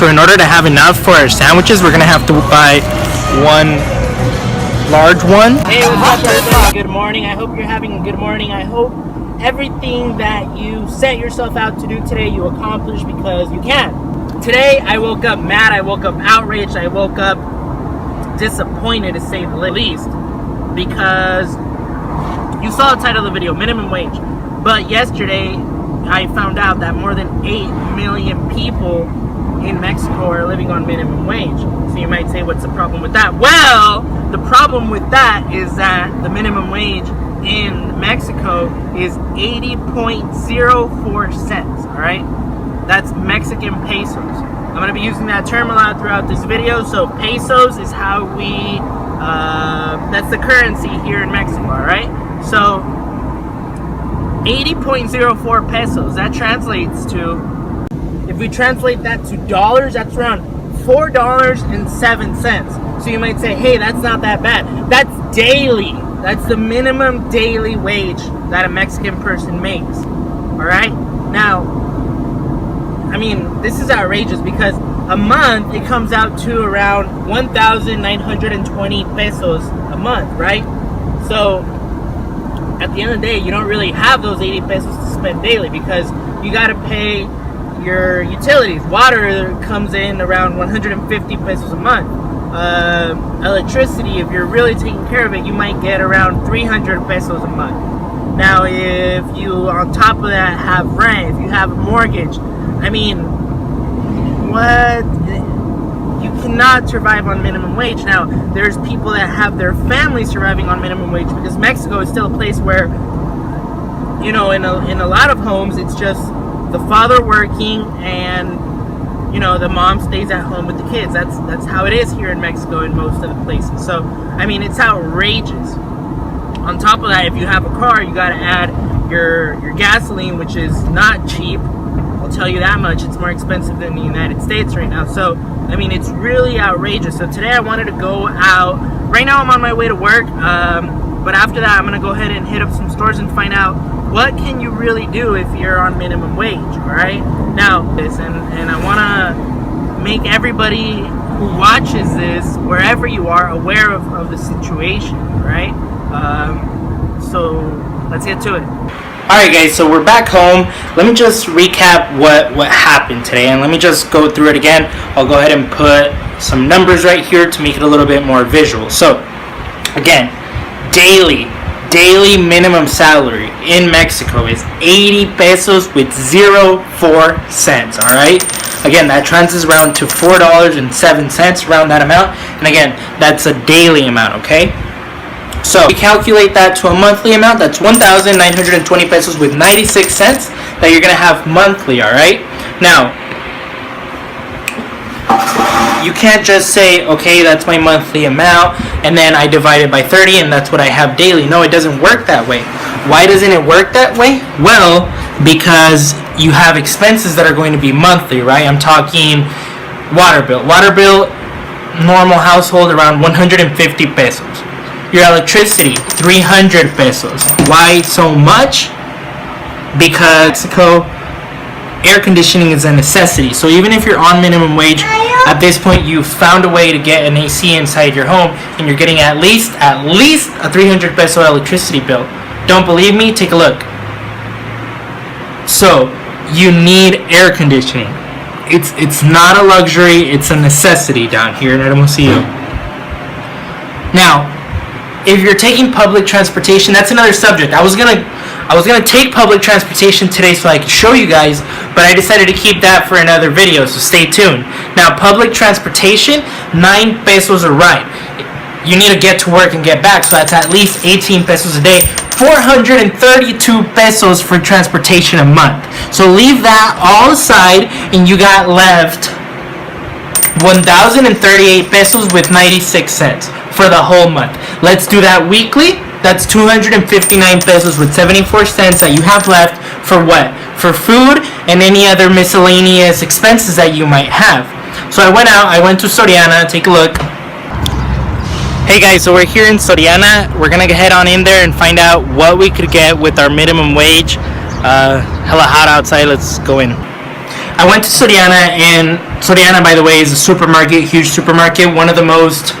So in order to have enough for our sandwiches, we're gonna have to buy one large one. Hey, what's up, everybody? Good morning. I hope you're having a good morning. I hope everything that you set yourself out to do today you accomplish, because you can. Today I woke up mad, I woke up outraged, I woke up disappointed, to say the least, because you saw the title of the video, minimum wage. But yesterday I found out that more than 8 million people in Mexico are living on minimum wage. So you might say, what's the problem with that? Well, the problem with that is that the minimum wage in Mexico is 80.04 cents, all right? That's Mexican pesos. I'm going to be using that term a lot throughout this video. So pesos is how we, that's the currency here in Mexico, all right? So 80.04 pesos, that translates to, if we translate that to dollars, that's around $4.07. So you might say, hey, that's not that bad. That's daily. That's the minimum daily wage that a Mexican person makes. All right? Now, I mean, this is outrageous, because a month it comes out to around 1,920 pesos a month, right? So at the end of the day, you don't really have those 80 pesos to spend daily, because you got to pay your utilities. Water comes in around 150 pesos a month. Electricity, if you're really taking care of it, you might get around 300 pesos a month. Now, if you on top of that have rent, if you have a mortgage, I mean, what? You cannot survive on minimum wage. Now, there's people that have their families surviving on minimum wage, because Mexico is still a place where, you know, in a lot of homes, it's just the father working and, you know, the mom stays at home with the kids. That's how it is here in Mexico in most of the places. So, I mean, it's outrageous. On top of that, if you have a car, you got to add your gasoline, which is not cheap. I'll tell you that much. It's more expensive than the United States right now. So, I mean, it's really outrageous. So today I wanted to go out. Right now I'm on my way to work. But after that, I'm going to go ahead and hit up some stores and find out what can you really do if you're on minimum wage, all right? Now, and I want to make everybody who watches this, wherever you are, aware of the situation, right? So let's get to it. Alright guys, so we're back home. Let me just recap what happened today, and let me just go through it again. I'll go ahead and put some numbers right here to make it a little bit more visual. So, again, daily minimum salary in Mexico is 80 pesos with 04 cents, alright? Again, that translates around to $4.07, around that amount. And again, that's a daily amount, okay? So we calculate that to a monthly amount. That's 1,920 pesos with 96 cents that you're going to have monthly, all right? Now, you can't just say, okay, that's my monthly amount, and then I divide it by 30, and that's what I have daily. No, it doesn't work that way. Why doesn't it work that way? Well, because you have expenses that are going to be monthly, right? I'm talking water bill. Water bill, normal household, around 150 pesos. Your electricity, 300 pesos. Why so much? Because Mexico, air conditioning is a necessity. So even if you're on minimum wage, at this point you've found a way to get an AC inside your home, and you're getting at least a 300 peso electricity bill. Don't believe me? Take a look. So you need air conditioning. It's not a luxury, it's a necessity down here in Hermosillo. Now, if you're taking public transportation, that's another subject. I was gonna take public transportation today so I could show you guys, but I decided to keep that for another video, so stay tuned. Now, public transportation, 9 pesos a ride. You need to get to work and get back, so that's at least 18 pesos a day. 432 pesos for transportation a month. So leave that all aside, and you got left 1,038 pesos with 96 cents for the whole month. Let's do that weekly. That's 259 pesos with 74 cents that you have left for what? For food and any other miscellaneous expenses that you might have. So I went to Soriana, take a look. Hey guys, so we're here in Soriana. We're gonna head on in there and find out what we could get with our minimum wage. Hella hot outside, let's go in. I went to Soriana, and Soriana, by the way, is a supermarket, huge supermarket, one of the most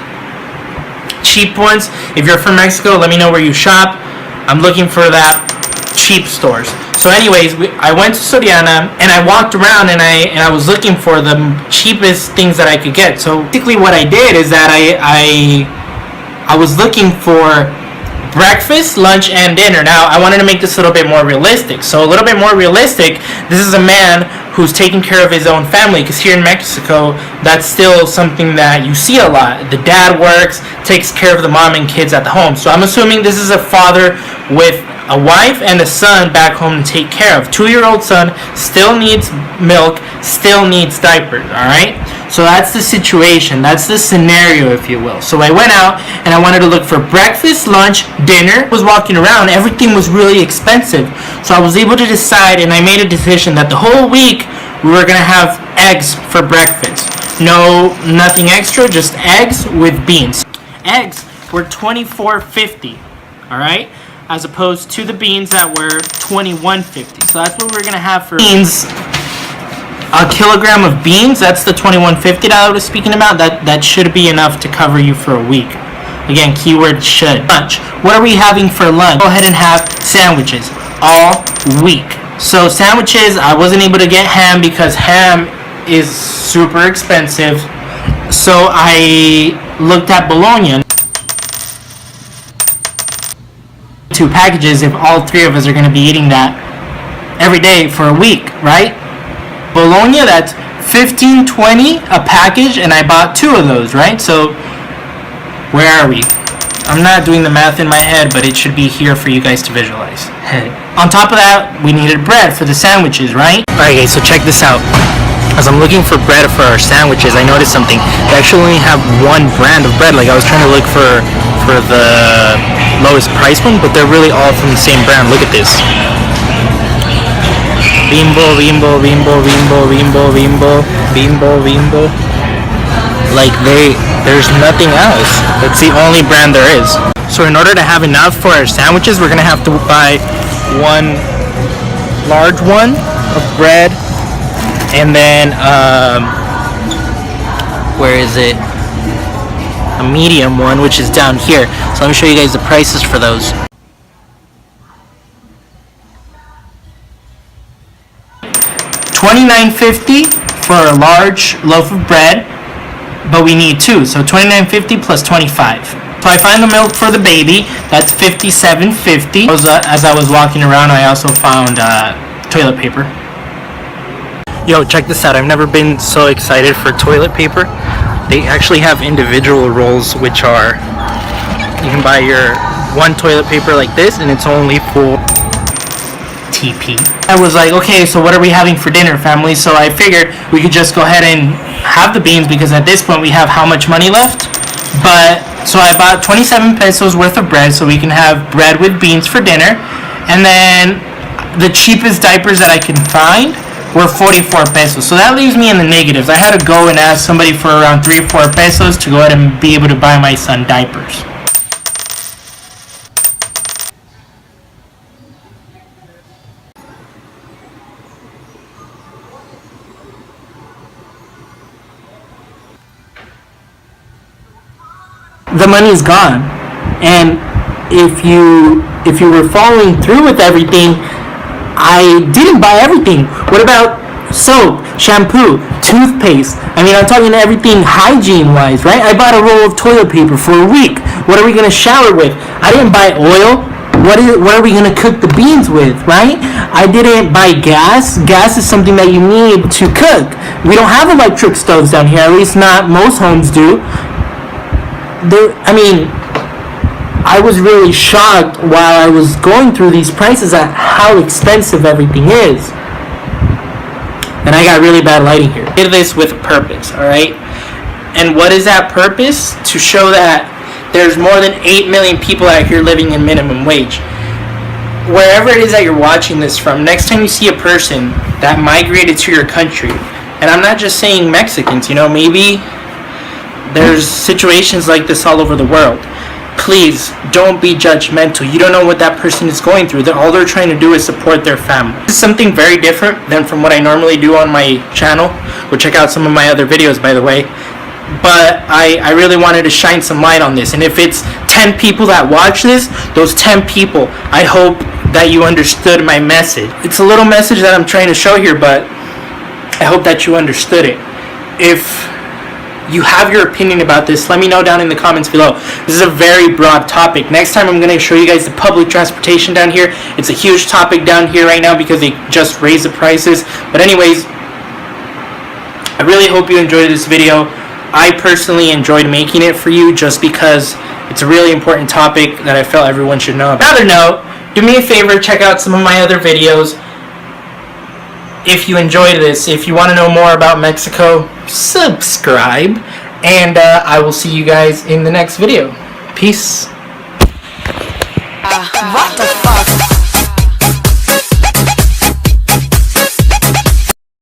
cheap ones. If you're from Mexico, let me know where you shop. I'm looking for that cheap stores. So anyways, I went to Soriana, and I walked around, and I was looking for the cheapest things that I could get. So basically what I did is that I was looking for breakfast, lunch, and dinner. Now, I wanted to make this a little bit more realistic. So a little bit more realistic, this is a man who's taking care of his own family, because here in Mexico, that's still something that you see a lot. The dad works, takes care of the mom and kids at the home. So I'm assuming this is a father with a wife and a son back home to take care of. 2-year-old son still needs milk, still needs diapers, alright? So that's the situation, that's the scenario, if you will. So I went out and I wanted to look for breakfast, lunch, dinner. I was walking around, everything was really expensive. So I was able to decide, and I made a decision that the whole week we were gonna have eggs for breakfast. No, nothing extra, just eggs with beans. Eggs were $24.50, alright? As opposed to the beans that were $21.50. So that's what we're gonna have for beans. A kilogram of beans, that's the $21.50 that I was speaking about. That should be enough to cover you for a week. Again, keyword should. Lunch. What are we having for lunch? Go ahead and have sandwiches all week. So sandwiches, I wasn't able to get ham because ham is super expensive. So I looked at bologna. 2 packages if all 3 of us are going to be eating that every day for a week, right? Bologna, that's $15.20 a package, and I bought 2 of those, right? So where are we? I'm not doing the math in my head, but it should be here for you guys to visualize. On top of that, we needed bread for the sandwiches, right? Alright guys, so check this out. As I'm looking for bread for our sandwiches, I noticed something. They actually only have one brand of bread. Like, I was trying to look for the lowest price one, but they're really all from the same brand. Look at this. Bimbo, Bimbo, Bimbo, Bimbo, Bimbo, Bimbo, Bimbo, Bimbo. Like, there's nothing else. It's the only brand there is. So in order to have enough for our sandwiches, we're gonna have to buy one large one of bread, and then where is it? A medium one, which is down here. So let me show you guys the prices for those. $29.50 for a large loaf of bread, but we need 2, so $29.50 plus 25. So I find the milk for the baby. That's $57.50. As I was walking around, I also found toilet paper. Yo, check this out. I've never been so excited for toilet paper. They actually have individual rolls, which are, you can buy your one toilet paper like this, and it's only for TP. I was like, okay, so what are we having for dinner, family? So I figured we could just go ahead and have the beans, because at this point we have how much money left? But so I bought 27 pesos worth of bread, so we can have bread with beans for dinner. And then the cheapest diapers that I can find were 44 pesos. So that leaves me in the negatives. I had to go and ask somebody for around 3 or 4 pesos to go ahead and be able to buy my son diapers. The money's gone, and if you were following through with everything, I didn't buy everything. What about soap, shampoo, toothpaste? I mean, I'm talking everything hygiene-wise, right? I bought a roll of toilet paper for a week. What are we gonna shower with? I didn't buy oil. What are we gonna cook the beans with, right? I didn't buy gas. Gas is something that you need to cook. We don't have electric stoves down here. At least not most homes do. I was really shocked while I was going through these prices at how expensive everything is. And I got really bad lighting here. I did this with a purpose, alright? And what is that purpose? To show that there's more than 8 million people out here living in minimum wage. Wherever it is that you're watching this from, next time you see a person that migrated to your country, and I'm not just saying Mexicans, maybe there's situations like this all over the world. please don't be judgmental. You don't know what that person is going through. All they're trying to do is support their family. This is something very different than from what I normally do on my channel. Go check out some of my other videos, by the way. But I really wanted to shine some light on this. And if it's 10 people that watch this, those 10 people, I hope that you understood my message. It's a little message that I'm trying to show here, but I hope that you understood it. If you have your opinion about this, let me know down in the comments below. This is a very broad topic. Next time I'm going to show you guys the public transportation down here. It's a huge topic down here right now because they just raised the prices. But anyways, I really hope you enjoyed this video. I personally enjoyed making it for you just because it's a really important topic that I felt everyone should know about. Another note, do me a favor, check out some of my other videos. If you enjoyed this, if you want to know more about Mexico, subscribe. And I will see you guys in the next video. Peace.